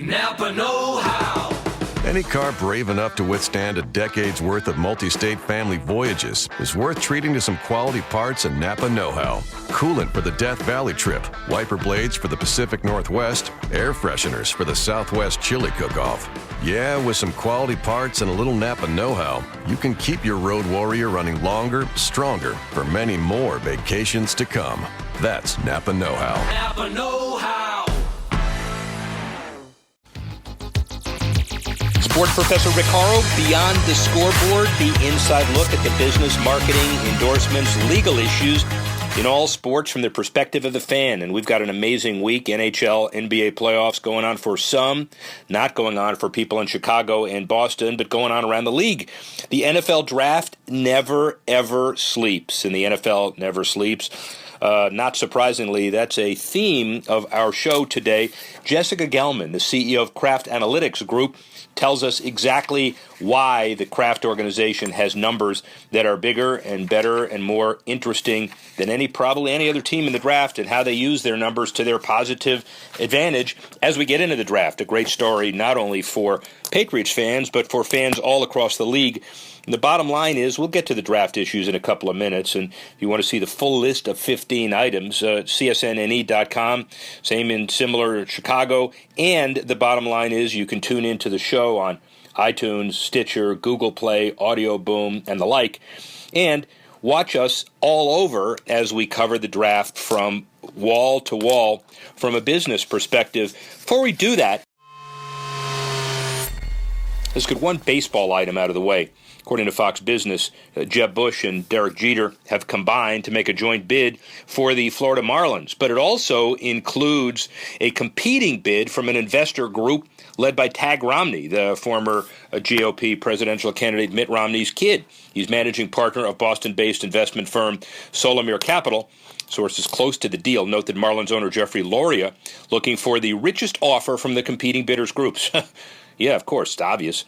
Napa know-how. Any car brave enough to withstand a decade's worth of multi-state family voyages is worth treating to some quality parts and Napa know-how. Coolant for the Death Valley trip, wiper blades for the Pacific Northwest, air fresheners for the Southwest chili cook-off. Yeah, with some quality parts and a little Napa know-how, you can keep your road warrior running longer, stronger, for many more vacations to come. That's Napa know-how. Napa know-how. Sports Professor Rick Horrow, Beyond the Scoreboard, the inside look at the business, marketing, endorsements, legal issues in all sports from the perspective of the fan. And we've got an amazing week. NHL, NBA playoffs going on for some, not going on for people in Chicago and Boston, but going on around the league. The NFL draft never, ever sleeps, and the NFL never sleeps. Not surprisingly, that's a theme of our show today. Jessica Gelman, the CEO of Kraft Analytics Group, tells us exactly why the Kraft organization has numbers that are bigger and better and more interesting than probably any other team in the draft, and how they use their numbers to their positive advantage as we get into the draft. A great story not only for Patriots fans, but for fans all across the league. And the bottom line is, we'll get to the draft issues in a couple of minutes, and if you want to see the full list of 15 items, csnne.com, same in similar Chicago, and the bottom line is you can tune into the show on iTunes, Stitcher, Google Play, Audio Boom, and the like, and watch us all over as we cover the draft from wall to wall from a business perspective. Before we do that, let's get one baseball item out of the way. According to Fox Business, Jeb Bush and Derek Jeter have combined to make a joint bid for the Florida Marlins. But it also includes a competing bid from an investor group led by Tag Romney, the former GOP presidential candidate Mitt Romney's kid. He's managing partner of Boston-based investment firm Solomir Capital. Sources close to the deal note that Marlins owner Jeffrey Loria looking for the richest offer from the competing bidders groups. Yeah, of course, it's obvious.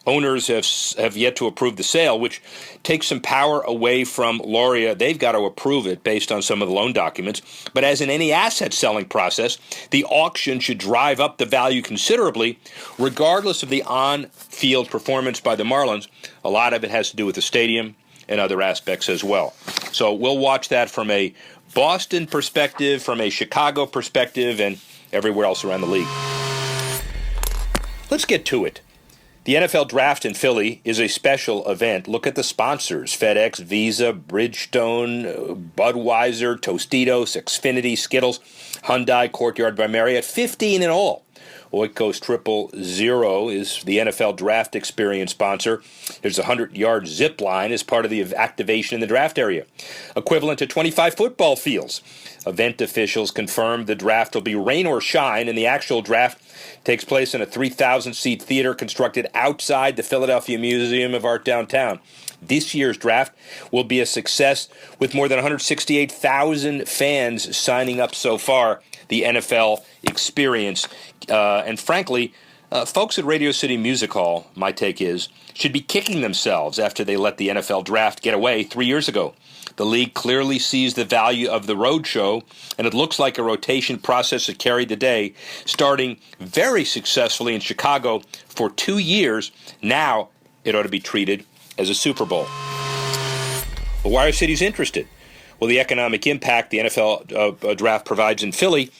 Owners have yet to approve the sale, which takes some power away from Loria. They've got to approve it based on some of the loan documents. But as in any asset selling process, the auction should drive up the value considerably, regardless of the on-field performance by the Marlins. A lot of it has to do with the stadium and other aspects as well. So we'll watch that from a Boston perspective, from a Chicago perspective, and everywhere else around the league. Let's get to it. The NFL Draft in Philly is a special event. Look at the sponsors: FedEx, Visa, Bridgestone, Budweiser, Tostitos, Xfinity, Skittles, Hyundai, Courtyard by Marriott, 15 in all. Oikos 000 is the NFL Draft Experience sponsor. There's a 100-yard zip line as part of the activation in the draft area, equivalent to 25 football fields. Event officials confirmed the draft will be rain or shine, and the actual draft takes place in a 3,000-seat theater constructed outside the Philadelphia Museum of Art downtown. This year's draft will be a success with more than 168,000 fans signing up so far. The NFL Experience. And frankly, folks at Radio City Music Hall, my take is, should be kicking themselves after they let the NFL draft get away 3 years ago. The league clearly sees the value of the road show, and it looks like a rotation process that carried the day, starting very successfully in Chicago for 2 years. Now it ought to be treated as a Super Bowl. But why are cities interested? Well, the economic impact the NFL draft provides in Philly,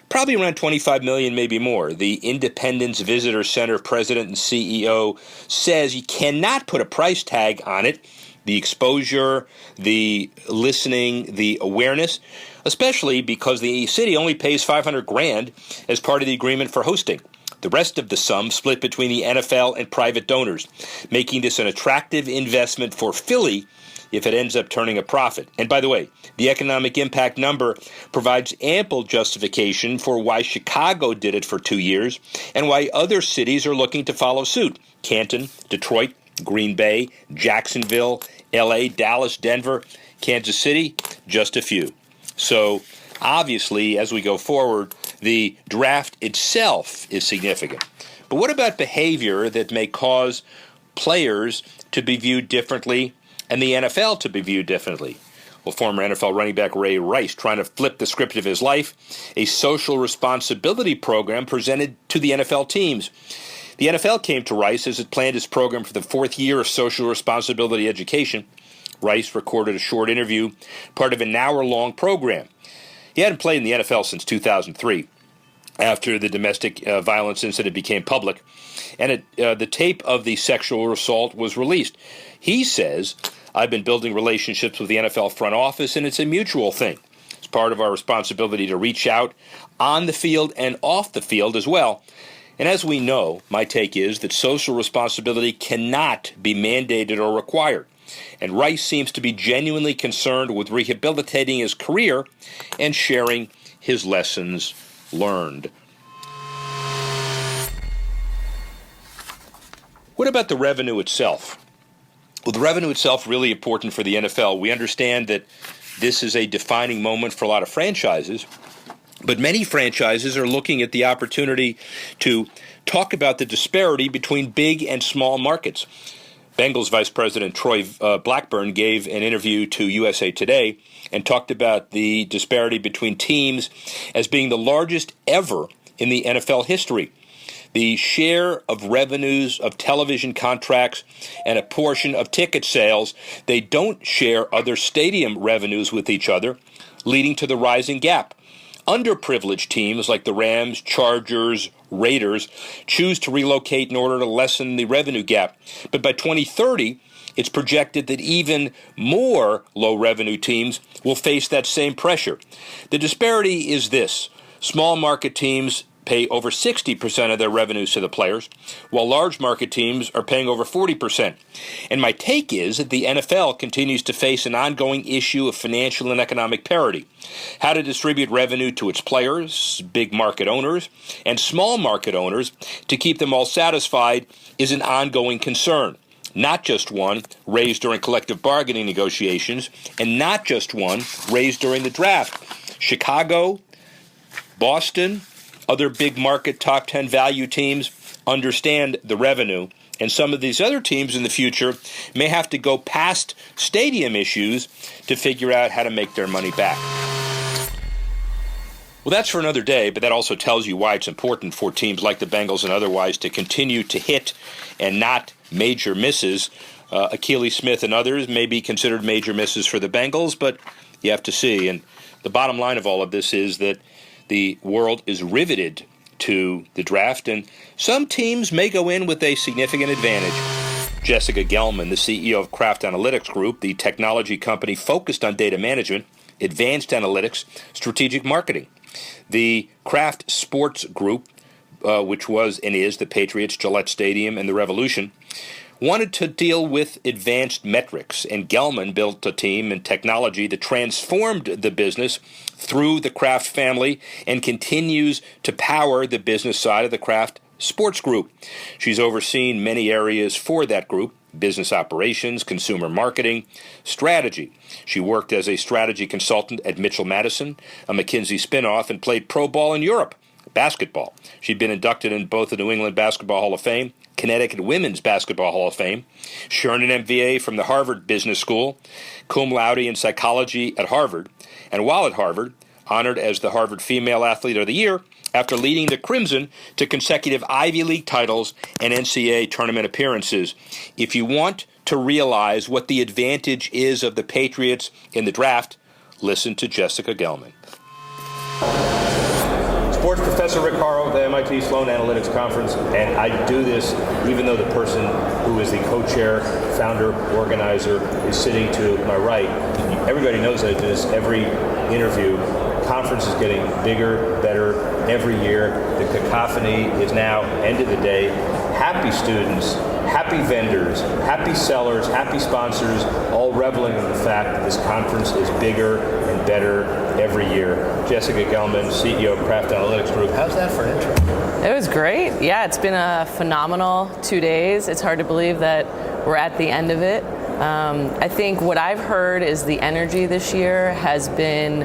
probably around $25 million, maybe more. The Independence Visitor Center president and CEO says you cannot put a price tag on it. The exposure, the listening, the awareness, especially because the city only pays $500,000 as part of the agreement for hosting. The rest of the sum split between the NFL and private donors, making this an attractive investment for Philly if it ends up turning a profit. And by the way, the economic impact number provides ample justification for why Chicago did it for 2 years and why other cities are looking to follow suit. Canton, Detroit, Green Bay, Jacksonville, LA, Dallas, Denver, Kansas City, just a few. So obviously, as we go forward, the draft itself is significant. But what about behavior that may cause players to be viewed differently and the NFL to be viewed differently? Well, former NFL running back Ray Rice trying to flip the script of his life, a social responsibility program presented to the NFL teams. The NFL came to Rice as it planned his program for the fourth year of social responsibility education. Rice recorded a short interview, part of an hour-long program. He hadn't played in the NFL since 2003, after the domestic violence incident became public, and the tape of the sexual assault was released. He says, "I've been building relationships with the NFL front office, and it's a mutual thing. It's part of our responsibility to reach out on the field and off the field as well. And as we know, my take is that social responsibility cannot be mandated or required. And Rice seems to be genuinely concerned with rehabilitating his career and sharing his lessons learned." What about the revenue itself? Well, the revenue itself really important for the NFL. We understand that this is a defining moment for a lot of franchises, but many franchises are looking at the opportunity to talk about the disparity between big and small markets. Bengals Vice President Troy Blackburn gave an interview to USA Today and talked about the disparity between teams as being the largest ever in the NFL history. The share of revenues of television contracts and a portion of ticket sales, they don't share other stadium revenues with each other, leading to the rising gap. Underprivileged teams like the Rams, Chargers, Raiders choose to relocate in order to lessen the revenue gap. But by 2030, it's projected that even more low-revenue teams will face that same pressure. The disparity is this. Small market teams pay over 60% of their revenues to the players, while large market teams are paying over 40%. And my take is that the NFL continues to face an ongoing issue of financial and economic parity. How to distribute revenue to its players, big market owners, and small market owners to keep them all satisfied is an ongoing concern. Not just one raised during collective bargaining negotiations, and not just one raised during the draft. Chicago, Boston, other big market top 10 value teams understand the revenue, and some of these other teams in the future may have to go past stadium issues to figure out how to make their money back. Well, that's for another day, but that also tells you why it's important for teams like the Bengals and otherwise to continue to hit and not major misses. Akili Smith and others may be considered major misses for the Bengals, but you have to see. And the bottom line of all of this is that the world is riveted to the draft, and some teams may go in with a significant advantage. Jessica Gelman, the CEO of Kraft Analytics Group, the technology company focused on data management, advanced analytics, strategic marketing. The Kraft Sports Group, which was and is the Patriots, Gillette Stadium, and the Revolution, wanted to deal with advanced metrics, and Gelman built a team in technology that transformed the business through the Kraft family and continues to power the business side of the Kraft Sports Group. She's overseen many areas for that group: business operations, consumer marketing, strategy. She worked as a strategy consultant at Mitchell Madison, a McKinsey spinoff, and played pro ball in Europe, basketball. She'd been inducted in both the New England Basketball Hall of Fame, Connecticut Women's Basketball Hall of Fame. She earned an MBA from the Harvard Business School, cum laude in psychology at Harvard, and while at Harvard, honored as the Harvard Female Athlete of the Year after leading the Crimson to consecutive Ivy League titles and NCAA tournament appearances. If you want to realize what the advantage is of the Patriots in the draft, listen to Jessica Gelman. Sports professor Rick Horrow, the MIT Sloan Analytics Conference, and I do this even though the person who is the co-chair, founder, organizer is sitting to my right. Everybody knows that I do this every interview. The conference is getting bigger, better every year. The cacophony is now, end of the day, happy students, happy vendors, happy sellers, happy sponsors, all reveling in the fact that this conference is bigger and better every year. Jessica Gelman, CEO of Kraft Analytics Group. How's that for an intro? It was great. Yeah, it's been a phenomenal 2 days. It's hard to believe that we're at the end of it. I think what I've heard is the energy this year has been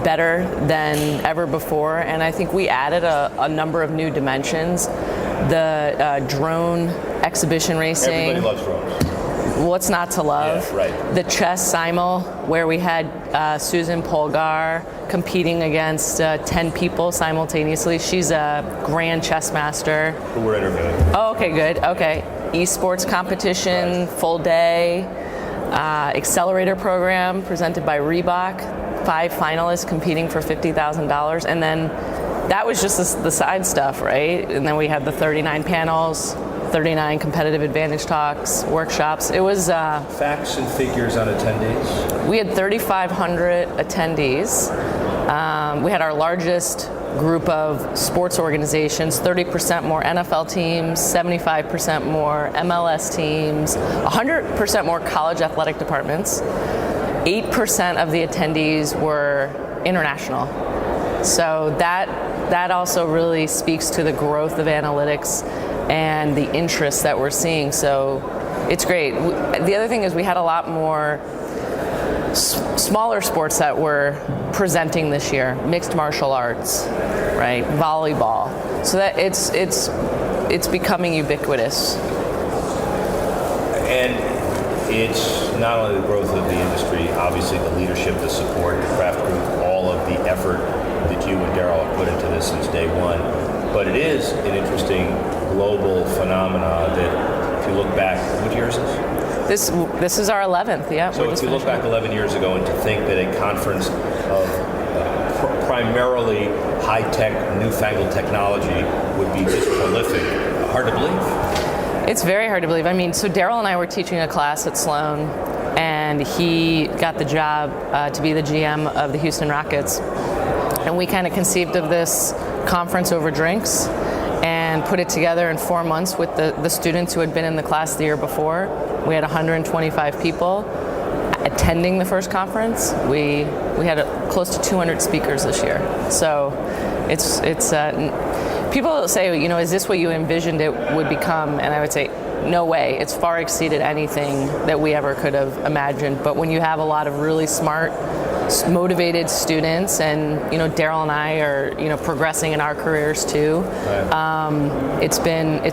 better than ever before, and I think we added a number of new dimensions. The drone exhibition racing. Everybody loves drones. What's not to love? Yeah, right. The chess simul, where we had Susan Polgar competing against 10 people simultaneously. She's a grand chess master. Who we're interviewing. Oh, okay, good. Okay. Esports competition, full day. Accelerator program presented by Reebok. 5 finalists competing for $50,000. And then that was just the side stuff, right? And then we had the 39 panels, 39 competitive advantage talks, workshops. It was Facts and figures on attendees. we had 3,500 attendees. We had our largest group of sports organizations, 30% more NFL teams, 75% more MLS teams, 100% more college athletic departments. 8% of the attendees were international. So that also really speaks to the growth of analytics and the interest that we're seeing. So it's great. The other thing is we had a lot more smaller sports that were presenting this year, mixed martial arts, right, volleyball. So that it's becoming ubiquitous. And it's not only the growth of the industry, obviously the leadership, the support, the craft group, all of the effort that you and Daryl have put into this since day one. But it is an interesting global phenomena that, if you look back, what year is this? This is our 11th, yeah. So if you look back 11 years ago and to think that a conference of primarily high-tech, newfangled technology would be this prolific, hard to believe. It's very hard to believe. I mean, so Daryl and I were teaching a class at Sloan, and he got the job to be the GM of the Houston Rockets. And we kind of conceived of this conference over drinks and put it together in 4 months with the students who had been in the class the year before. We had 125 people attending the first conference. We had close to 200 speakers this year. So it's people say, you know, is this what you envisioned it would become? And I would say, no way. It's far exceeded anything that we ever could have imagined. But when you have a lot of really smart, motivated students, and you know, Daryl and I are, you know, progressing in our careers too. Right. It's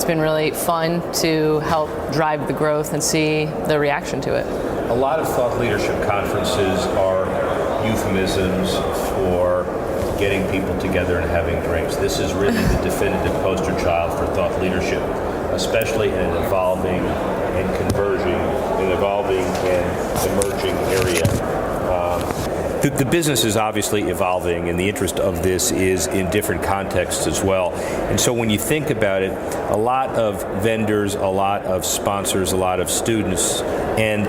been really fun to help drive the growth and see the reaction to it. A lot of thought leadership conferences are euphemisms for getting people together and having drinks. This is really the definitive poster child for thought leadership, especially in an evolving and converging, an evolving and emerging area. The business is obviously evolving, and the interest of this is in different contexts as well. And so when you think about it, a lot of vendors, a lot of sponsors, a lot of students, and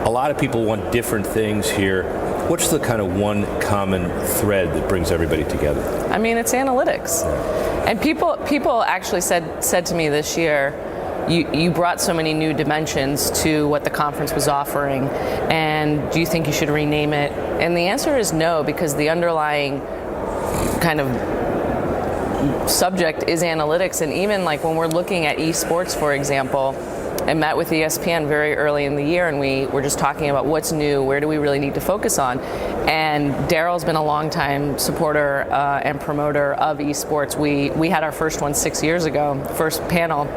a lot of people want different things here. What's the kind of one common thread that brings everybody together? I mean, it's analytics. And people actually said to me this year, you brought so many new dimensions to what the conference was offering, and do you think you should rename it? And the answer is no, because the underlying kind of subject is analytics. And even like when we're looking at esports, for example, I met with ESPN very early in the year, and we were just talking about what's new, where do we really need to focus on. And Daryl's been a longtime supporter and promoter of esports. We had our first one 6 years ago, first panel.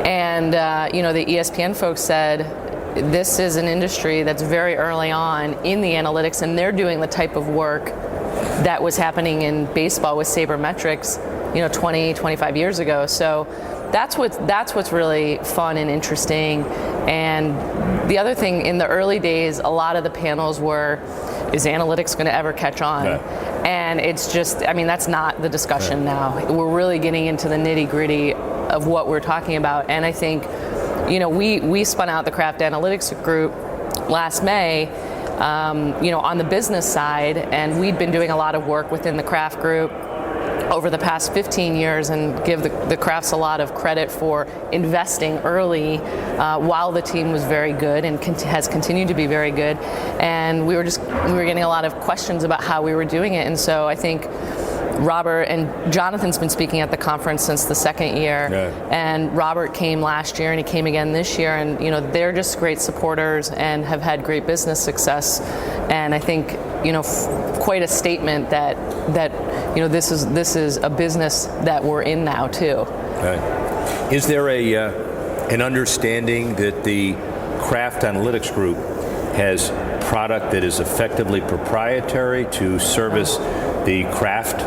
And you know, the ESPN folks said, this is an industry that's very early on in the analytics, and they're doing the type of work that was happening in baseball with sabermetrics, you know, 20, 25 years ago. So that's what's really fun and interesting. And the other thing, in the early days, a lot of the panels were, is analytics going to ever catch on? Yeah. And it's just, I mean, that's not the discussion now. We're really getting into the nitty-gritty of what we're talking about. And I think, you know, we spun out the Craft Analytics Group last May, you know, on the business side, and we'd been doing a lot of work within the Craft Group over the past 15 years, and give the Crafts a lot of credit for investing early while the team was very good and has continued to be very good. And we were getting a lot of questions about how we were doing it. And so I think Robert and Jonathan's been speaking at the conference since the second year, right. And Robert came last year and he came again this year, and you know, they're just great supporters and have had great business success. And I think, you know, quite a statement that you know, this is a business that we're in now too. Right. Is there an understanding that the Craft Analytics Group has product that is effectively proprietary to service the craft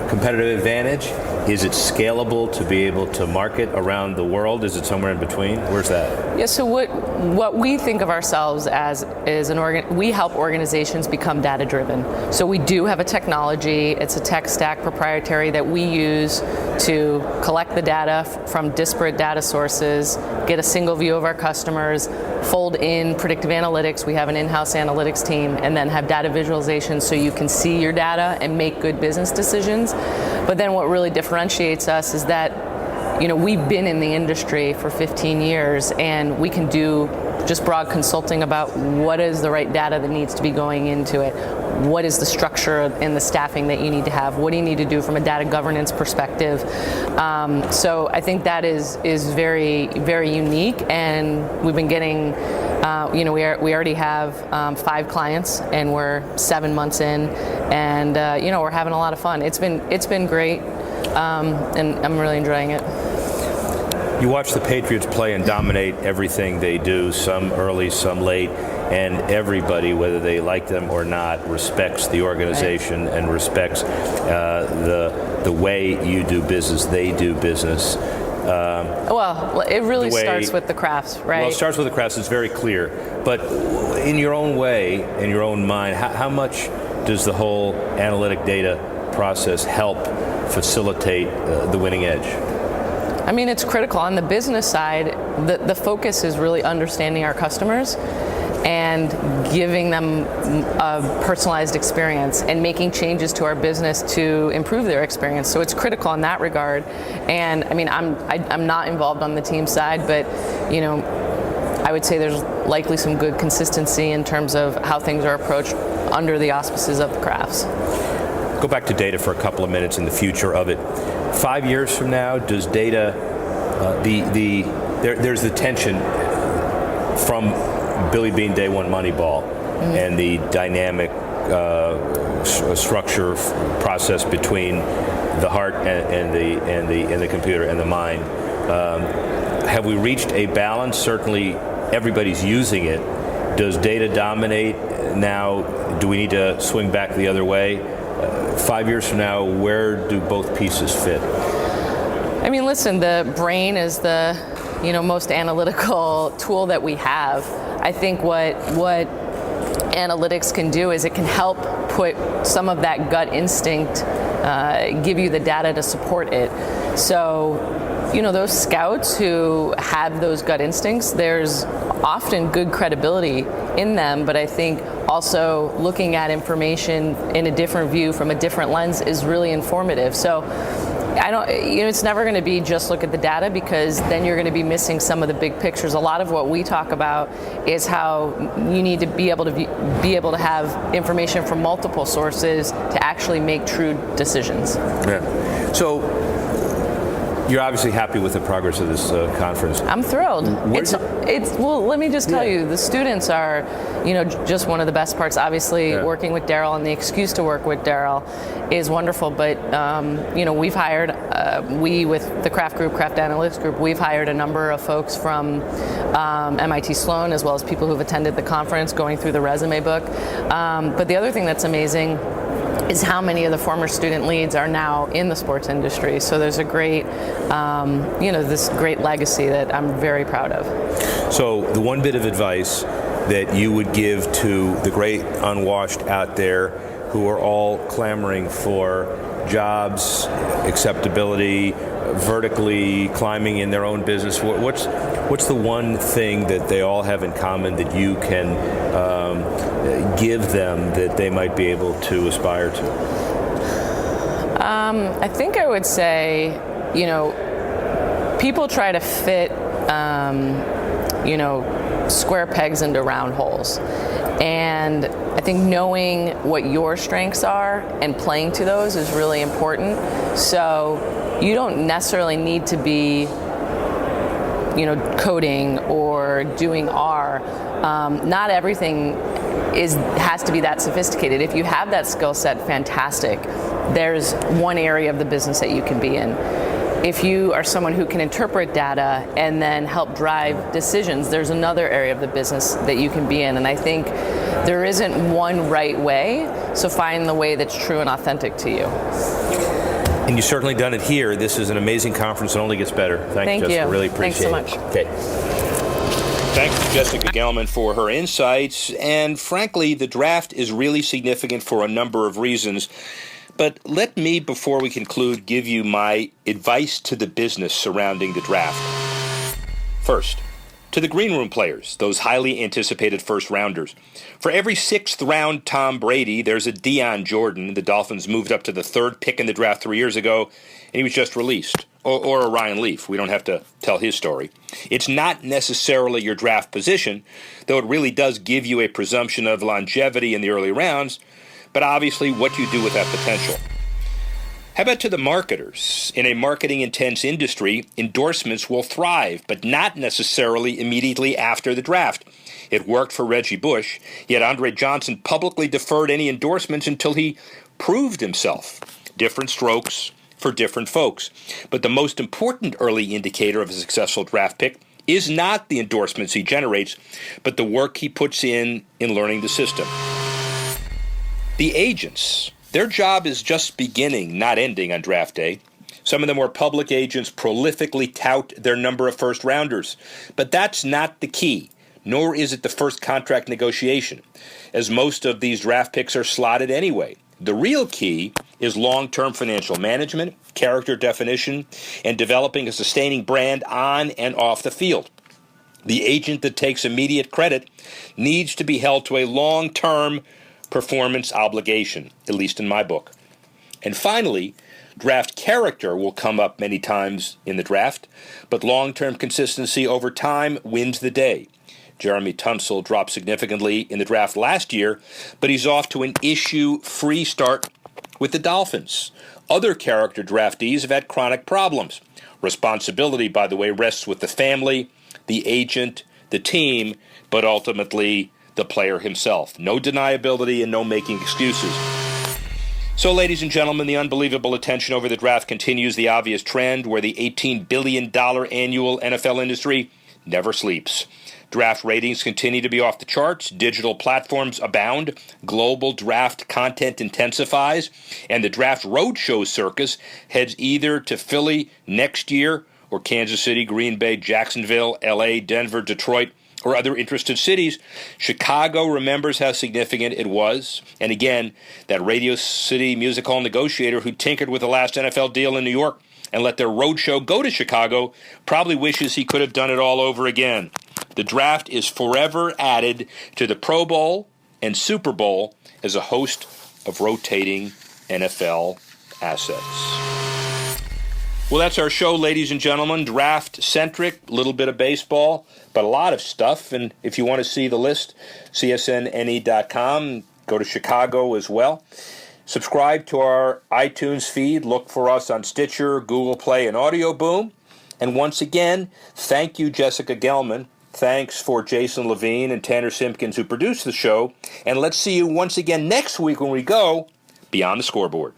competitive advantage? Is it scalable to be able to market around the world? Is it somewhere in between? Where's that? Yeah, so what we think of ourselves as is we help organizations become data driven. So we do have a technology, it's a tech stack proprietary that we use to collect the data from disparate data sources, get a single view of our customers, fold in predictive analytics, we have an in-house analytics team, and then have data visualization so you can see your data and make good business decisions. But then what really differentiates us is that we've been in the industry for 15 years and we can do just broad consulting about what is the right data that needs to be going into it. What is the structure and the staffing that you need to have? What do you need to do from a data governance perspective? So I think that is very, very unique, and we've been getting, we already have 5 clients, and we're 7 months in, and we're having a lot of fun. It's been great, and I'm really enjoying it. You watch the Patriots play and dominate everything they do, some early, some late, and everybody, whether they like them or not, respects the organization and respects the way you do business, they do business. Well, it really starts with the crafts, right? Well, it starts with the crafts, it's very clear. But in your own way, in your own mind, how much does the whole analytic data process help facilitate the winning edge? I mean, it's critical. On the business side, the focus is really understanding our customers and giving them a personalized experience and making changes to our business to improve their experience. So it's critical in that regard. And I mean, I'm not involved on the team side, but I would say there's likely some good consistency in terms of how things are approached under the auspices of the crafts. Go back to data for a couple of minutes and the future of it. 5 years from now, does data, there's the tension from Billy Beane Day One Moneyball and the dynamic structure process between the heart and the computer and the mind. Have we reached a balance? Certainly, everybody's using it. Does data dominate now? Do we need to swing back the other way? 5 years from now, where do both pieces fit? I mean, listen, the brain is the most analytical tool that we have. I think what analytics can do is it can help put some of that gut instinct, give you the data to support it. So, those scouts who have those gut instincts, there's often good credibility in them, but I think also looking at information in a different view from a different lens is really informative. So it's never going to be just look at the data, because then you're going to be missing some of the big pictures. A lot of what we talk about is how you need to be able to have information from multiple sources to actually make true decisions. Yeah. So you're obviously happy with the progress of this conference. I'm thrilled. Well, let me just tell you, the students are, just one of the best parts. Obviously, working with Daryl and the excuse to work with Daryl is wonderful. But we've hired, with the Craft Analytics Group, we've hired a number of folks from MIT Sloan, as well as people who've attended the conference, going through the resume book. But the other thing that's amazing is how many of the former student leads are now in the sports industry. So there's a great, this great legacy that I'm very proud of. So the one bit of advice that you would give to the great unwashed out there who are all clamoring for jobs, acceptability, vertically climbing in their own business, what's the one thing that they all have in common that you can give them that they might be able to aspire to? I think I would say, people try to fit, square pegs into round holes. And I think knowing what your strengths are and playing to those is really important. So you don't necessarily need to be, coding or doing R. Not everything has to be that sophisticated. If you have that skill set, fantastic. There's one area of the business that you can be in. if you are someone who can interpret data and then help drive decisions, there's another area of the business that you can be in. And I think there isn't one right way, so find the way that's true and authentic to you. And you've certainly done it here. This is an amazing conference and only gets better. Thank Jessica. you. Really appreciate it. Thanks so much. Okay. Thanks to Jessica Gelman for her insights. And frankly, the draft is really significant for a number of reasons. But let me, before we conclude, give you my advice to the business surrounding the draft. First, to the green room players, those highly anticipated first-rounders. For every sixth-round Tom Brady, there's a Deion Jordan. The Dolphins moved up to the third pick in the draft 3 years ago, and he was just released. Or a Ryan Leaf. We don't have to tell his story. It's not necessarily your draft position, though it really does give you a presumption of longevity in the early rounds, but obviously what you do with that potential. How about to the marketers? In a marketing-intense industry, endorsements will thrive, but not necessarily immediately after the draft. It worked for Reggie Bush, yet Andre Johnson publicly deferred any endorsements until he proved himself. Different strokes for different folks. But the most important early indicator of a successful draft pick is not the endorsements he generates, but the work he puts in learning the system. The agents, their job is just beginning, not ending on draft day. Some of the more public agents prolifically tout their number of first-rounders. But that's not the key, nor is it the first contract negotiation, as most of these draft picks are slotted anyway. The real key is long-term financial management, character definition, and developing a sustaining brand on and off the field. The agent that takes immediate credit needs to be held to a long-term performance obligation, at least in my book. And finally, draft character will come up many times in the draft, but long-term consistency over time wins the day. Jeremy Tunsil dropped significantly in the draft last year, but he's off to an issue-free start with the Dolphins. Other character draftees have had chronic problems. Responsibility, by the way, rests with the family, the agent, the team, but ultimately the player himself. No deniability and no making excuses. So, ladies and gentlemen, the unbelievable attention over the draft continues the obvious trend where the $18 billion annual NFL industry never sleeps. Draft ratings continue to be off the charts. Digital platforms abound. Global draft content intensifies. And the draft roadshow circus heads either to Philly next year or Kansas City, Green Bay, Jacksonville, L.A., Denver, Detroit, or other interested cities. Chicago remembers how significant it was. And again, that Radio City Music Hall negotiator who tinkered with the last NFL deal in New York and let their roadshow go to Chicago probably wishes he could have done it all over again. The draft is forever added to the Pro Bowl and Super Bowl as a host of rotating NFL assets. Well, that's our show, ladies and gentlemen. Draft-centric, a little bit of baseball, but a lot of stuff. And if you want to see the list, csnne.com. Go to Chicago as well. Subscribe to our iTunes feed. Look for us on Stitcher, Google Play, and Audio Boom. And once again, thank you, Jessica Gelman. Thanks for Jason Levine and Tanner Simpkins who produced the show. And let's see you once again next week when we go Beyond the Scoreboard.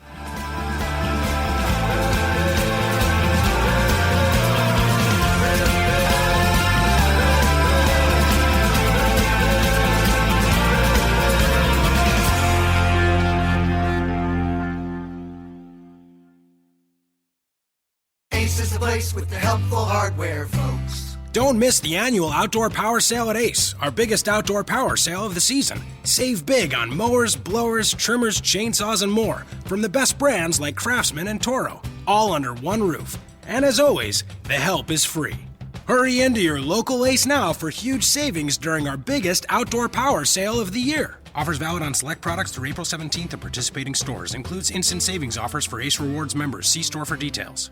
Ace is the place with the helpful hardware, folks. Don't miss the annual Outdoor Power Sale at Ace, our biggest outdoor power sale of the season. Save big on mowers, blowers, trimmers, chainsaws, and more from the best brands like Craftsman and Toro, all under one roof. And as always, the help is free. Hurry into your local Ace now for huge savings during our biggest outdoor power sale of the year. Offers valid on select products through April 17th at participating stores. Includes instant savings offers for Ace Rewards members. See store for details.